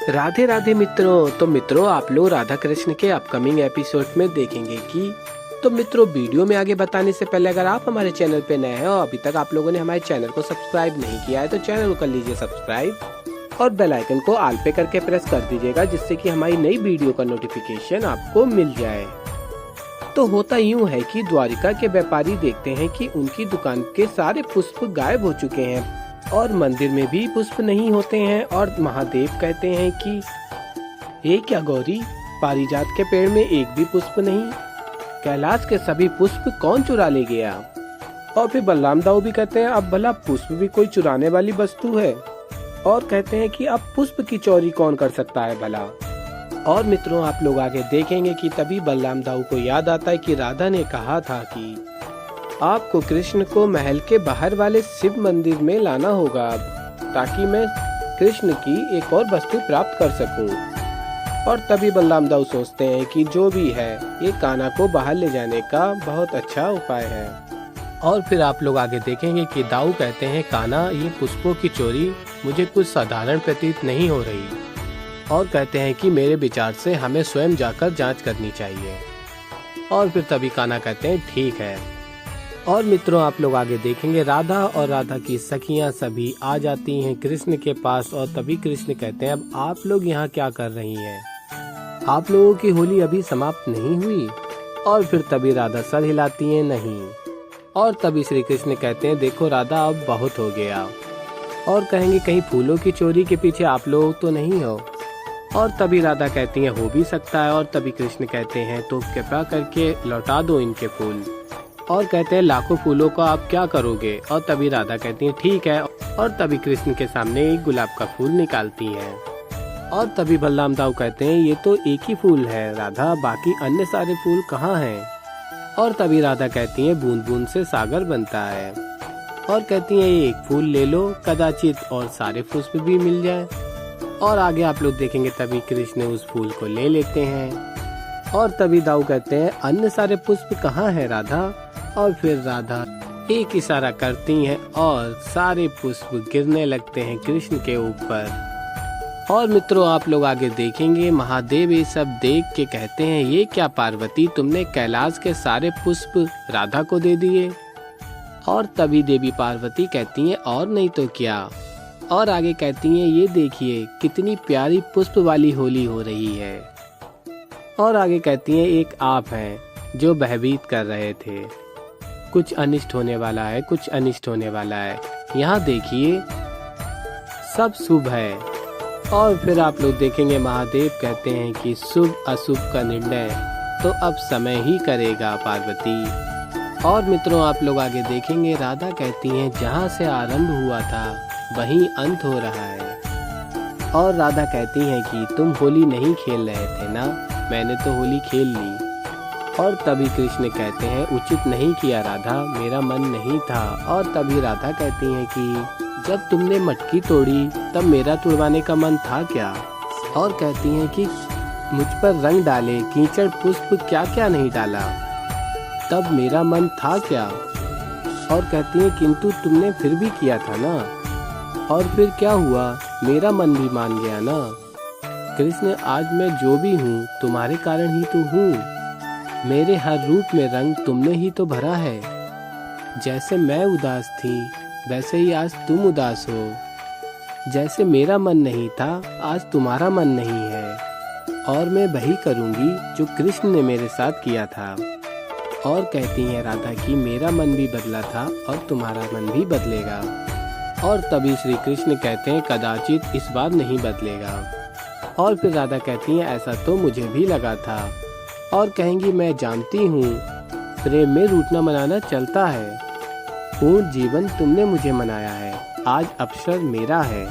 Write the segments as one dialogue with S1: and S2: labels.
S1: राधे राधे मित्रों। तो मित्रों, आप लोग राधा कृष्ण के अपकमिंग एपिसोड में देखेंगे कि मित्रों, वीडियो में आगे बताने से पहले अगर आप हमारे चैनल पे नए हैं और अभी तक आप लोगों ने हमारे चैनल को सब्सक्राइब नहीं किया है तो चैनल को कर लीजिए सब्सक्राइब और बेल आइकन को ऑल पे करके प्रेस कर दीजिएगा, जिससे कि हमारी नई वीडियो का नोटिफिकेशन आपको मिल जाए। तो होता यूँ है कि द्वारिका के व्यापारी देखते हैं कि उनकी दुकान के सारे पुष्प गायब हो चुके हैं और मंदिर में भी पुष्प नहीं होते हैं। और महादेव कहते हैं कि ये क्या गौरी, पारिजात के पेड़ में एक भी पुष्प नहीं, कैलाश के सभी पुष्प कौन चुरा ले गया। और फिर बलराम दाऊ भी कहते हैं अब भला पुष्प भी कोई चुराने वाली वस्तु है, और कहते हैं कि अब पुष्प की चोरी कौन कर सकता है भला। और मित्रों, आप लोग आगे देखेंगे कि तभी बलराम दाऊ को याद आता है कि राधा ने कहा था कि आपको कृष्ण को महल के बाहर वाले शिव मंदिर में लाना होगा ताकि मैं कृष्ण की एक और वस्तु प्राप्त कर सकूं। और तभी बलराम दाऊ सोचते हैं कि जो भी है ये कान्हा को बाहर ले जाने का बहुत अच्छा उपाय है। और फिर आप लोग आगे देखेंगे कि दाऊ कहते हैं कान्हा, ये पुष्पों की चोरी मुझे कुछ साधारण प्रतीत नहीं हो रही, और कहते हैं कि मेरे विचार से हमें स्वयं जाकर जांच करनी चाहिए। और फिर तभी कान्हा कहते हैं ठीक है। और मित्रों, आप लोग आगे देखेंगे राधा और राधा की सखियां सभी आ जाती हैं कृष्ण के पास, और तभी कृष्ण कहते हैं अब आप लोग यहाँ क्या कर रही हैं, आप लोगों की होली अभी समाप्त नहीं हुई। और फिर तभी राधा सर हिलाती हैं नहीं। और तभी श्री कृष्ण कहते हैं देखो राधा, अब बहुत हो गया। और कहेंगे कहीं फूलों की चोरी के पीछे आप लोग तो नहीं हो। और तभी राधा कहती हैं हो भी सकता है। और तभी कृष्ण कहते हैं तो कृपा करके लौटा दो इनके फूल। और कहते हैं लाखों फूलों का आप क्या करोगे। और तभी राधा कहती हैं ठीक है। और तभी कृष्ण के सामने एक गुलाब का फूल निकालती हैं। और तभी बलराम दाऊ कहते हैं ये तो एक ही फूल है राधा, बाकी अन्य सारे फूल कहाँ हैं। और तभी राधा कहती हैं बूंद बूंद से सागर बनता है। और कहती हैं ये एक फूल ले लो, कदाचित और सारे पुष्प भी मिल जाए। और आगे आप लोग देखेंगे तभी कृष्ण उस फूल को ले लेते हैं। और तभी दाऊ कहते हैं अन्य सारे पुष्प कहाँ हैं राधा। और फिर राधा एक इशारा करती हैं और सारे पुष्प गिरने लगते हैं कृष्ण के ऊपर। और मित्रों, आप लोग आगे देखेंगे महादेव ये सब देख के कहते हैं ये क्या पार्वती, तुमने कैलाश के सारे पुष्प राधा को दे दिए। और तभी देवी पार्वती कहती हैं और नहीं तो क्या। और आगे कहती हैं ये देखिए कितनी प्यारी पुष्प वाली होली हो रही है। और आगे कहती हैं एक आप हैं जो भयभीत कर रहे थे, कुछ अनिष्ट होने वाला है, कुछ अनिष्ट होने वाला है, यहाँ देखिए सब शुभ है। और फिर आप लोग देखेंगे महादेव कहते हैं कि शुभ अशुभ का निर्णय तो अब समय ही करेगा पार्वती। और मित्रों, आप लोग आगे देखेंगे राधा कहती हैं जहाँ से आरंभ हुआ था वहीं अंत हो रहा है। और राधा कहती हैं कि तुम होली नहीं खेल रहे थे ना, मैंने तो होली खेल ली। और तभी कृष्ण कहते हैं उचित नहीं किया राधा, मेरा मन नहीं था। और तभी राधा कहती हैं कि जब तुमने मटकी तोड़ी तब मेरा तुड़वाने का मन था क्या। और कहती हैं कि मुझ पर रंग डाले, कीचड़ पुष्प क्या क्या नहीं डाला, तब मेरा मन था क्या। और कहती हैं किंतु तुमने फिर भी किया था ना। और फिर क्या हुआ, मेरा मन भी मान गया ना। कृष्ण, आज मैं जो भी हूँ तुम्हारे कारण ही तो हूँ। मेरे हर रूप में रंग तुमने ही तो भरा है। जैसे मैं उदास थी वैसे ही आज तुम उदास हो। जैसे मेरा मन नहीं था आज तुम्हारा मन नहीं है। और मैं वही करूँगी जो कृष्ण ने मेरे साथ किया था। और कहती हैं राधा कि मेरा मन भी बदला था और तुम्हारा मन भी बदलेगा। और तभी श्री कृष्ण कहते हैं कदाचित इस बार नहीं बदलेगा। और फिर राधा कहती हैं ऐसा तो मुझे भी लगा था। और कहेंगी मैं जानती हूँ प्रेम में रूठना मनाना चलता है, पूर्ण जीवन तुमने मुझे मनाया है, आज अवसर मेरा है,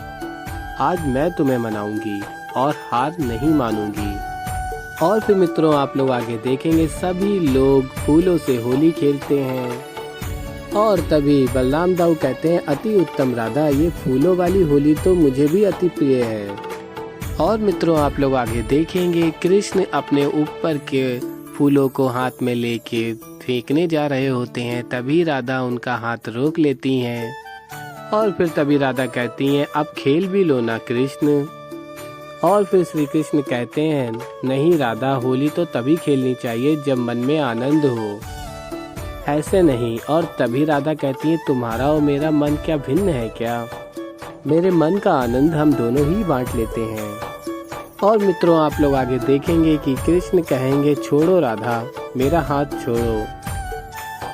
S1: आज मैं तुम्हें मनाऊंगी और हार नहीं मानूंगी। और फिर मित्रों, आप लोग आगे देखेंगे सभी लोग फूलों से होली खेलते हैं। और तभी बलराम दाऊ कहते हैं अति उत्तम राधा, ये फूलों वाली होली तो मुझे भी अति प्रिय है। और मित्रों, आप लोग आगे देखेंगे कृष्ण अपने ऊपर के फूलों को हाथ में लेके फेंकने जा रहे होते हैं। तभी राधा उनका हाथ रोक लेती हैं। और फिर तभी राधा कहती हैं अब खेल भी लो ना कृष्ण। और फिर श्री कृष्ण कहते हैं, नहीं राधा, होली तो तभी खेलनी चाहिए जब मन में आनंद हो, ऐसे नहीं। और तभी राधा कहती है, तुम्हारा और मेरा मन क्या भिन्न है क्या? मेरे मन का आनंद हम दोनों ही बांट लेते हैं। और मित्रों, आप लोग आगे देखेंगे कि कृष्ण कहेंगे, छोड़ो राधा, मेरा हाथ छोड़ो।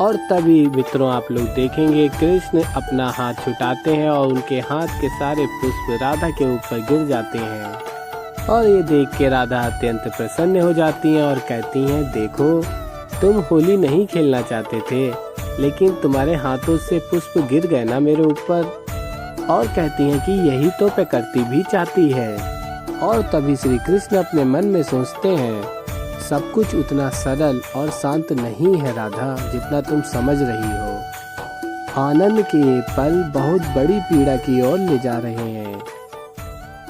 S1: और तभी मित्रों आप लोग देखेंगे कृष्ण अपना हाथ छुटाते हैं और उनके हाथ के सारे पुष्प राधा के ऊपर गिर जाते हैं। और ये देख के राधा अत्यंत प्रसन्न हो जाती हैं और कहती हैं, देखो तुम होली नहीं खेलना चाहते थे, लेकिन तुम्हारे हाथों से पुष्प गिर गए ना मेरे ऊपर। और कहती हैं कि यही तो प्रकृति भी चाहती है। और तभी श्री कृष्ण अपने मन में सोचते हैं, सब कुछ उतना सरल और शांत नहीं है राधा जितना तुम समझ रही हो। आनंद के ये पल बहुत बड़ी पीड़ा की ओर ले जा रहे हैं।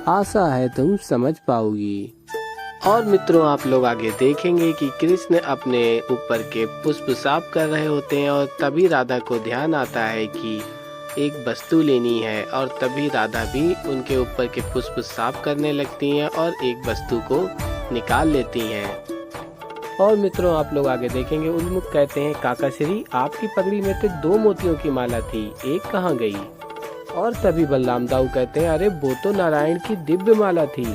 S1: आशा है तुम समझ पाओगी। और मित्रों, आप लोग आगे देखेंगे कि कृष्ण अपने ऊपर के पुष्प साफ कर रहे होते हैं और तभी राधा को ध्यान आता है कि एक वस्तु लेनी है। और तभी राधा भी उनके ऊपर के पुष्प साफ करने लगती हैं और एक वस्तु को निकाल लेती हैं। और मित्रों, आप लोग आगे देखेंगे, उन्मुख कहते हैं, काकाश्री, आपकी पगड़ी में तो 2 मोतियों की माला थी, एक कहाँ गई? और तभी बलराम दाऊ कहते हैं, अरे वो तो नारायण की दिव्य माला थी,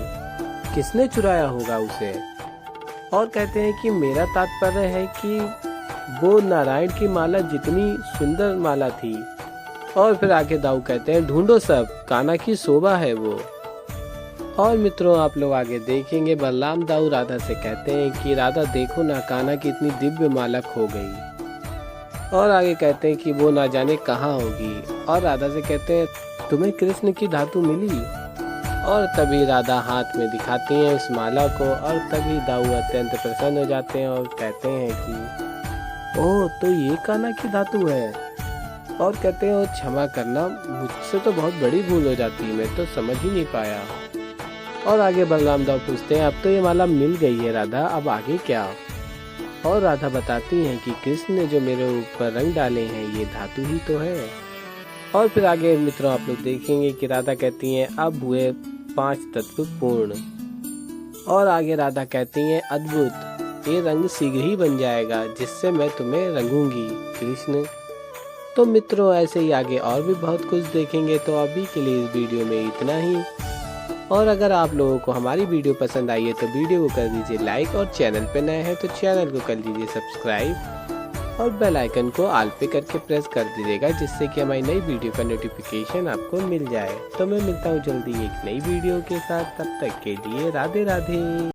S1: किसने चुराया होगा उसे? और कहते हैं कि मेरा तात्पर्य है कि वो नारायण की माला जितनी सुंदर माला थी। और फिर आगे दाऊ कहते हैं, ढूंढो सब, कान्हा की शोभा है वो। और मित्रों, आप लोग आगे देखेंगे, बलराम दाऊ राधा से कहते हैं कि राधा देखो ना, कान्हा की इतनी दिव्य माला खो गई। और आगे कहते हैं कि वो ना जाने कहाँ होगी। और राधा से कहते हैं, तुम्हें कृष्ण की धातु मिली? और तभी राधा हाथ में दिखाती हैं उस माला को। और तभी दाऊ अत्यंत प्रसन्न हो जाते हैं और कहते हैं कि ओह, तो ये कान्हा की धातु है। और कहते हैं, क्षमा करना, मुझसे तो बहुत बड़ी भूल हो जाती, मैं तो समझ ही नहीं पाया। और आगे बलराम दाऊ पूछते हैं, अब तो ये माला मिल गई है राधा, अब आगे क्या? और राधा बताती हैं कि कृष्ण ने जो मेरे ऊपर रंग डाले हैं ये धातु ही तो है। और फिर आगे मित्रों आप लोग देखेंगे कि राधा कहती हैं, अब हुए 5 तत्व पूर्ण। और आगे राधा कहती हैं, अद्भुत, ये रंग शीघ्र ही बन जाएगा जिससे मैं तुम्हें रंगूंगी कृष्ण। तो मित्रों, ऐसे ही आगे और भी बहुत कुछ देखेंगे। तो अभी के लिए इस वीडियो में इतना ही। और अगर आप लोगों को हमारी वीडियो पसंद आई है तो वीडियो को कर दीजिए लाइक, और चैनल पे नए हैं तो चैनल को कर दीजिए सब्सक्राइब, और बेल आइकन को ऑल पे करके प्रेस कर दीजिएगा, जिससे कि हमारी नई वीडियो का नोटिफिकेशन आपको मिल जाए। तो मैं मिलता हूँ जल्दी एक नई वीडियो के साथ, तब तक के लिए राधे राधे।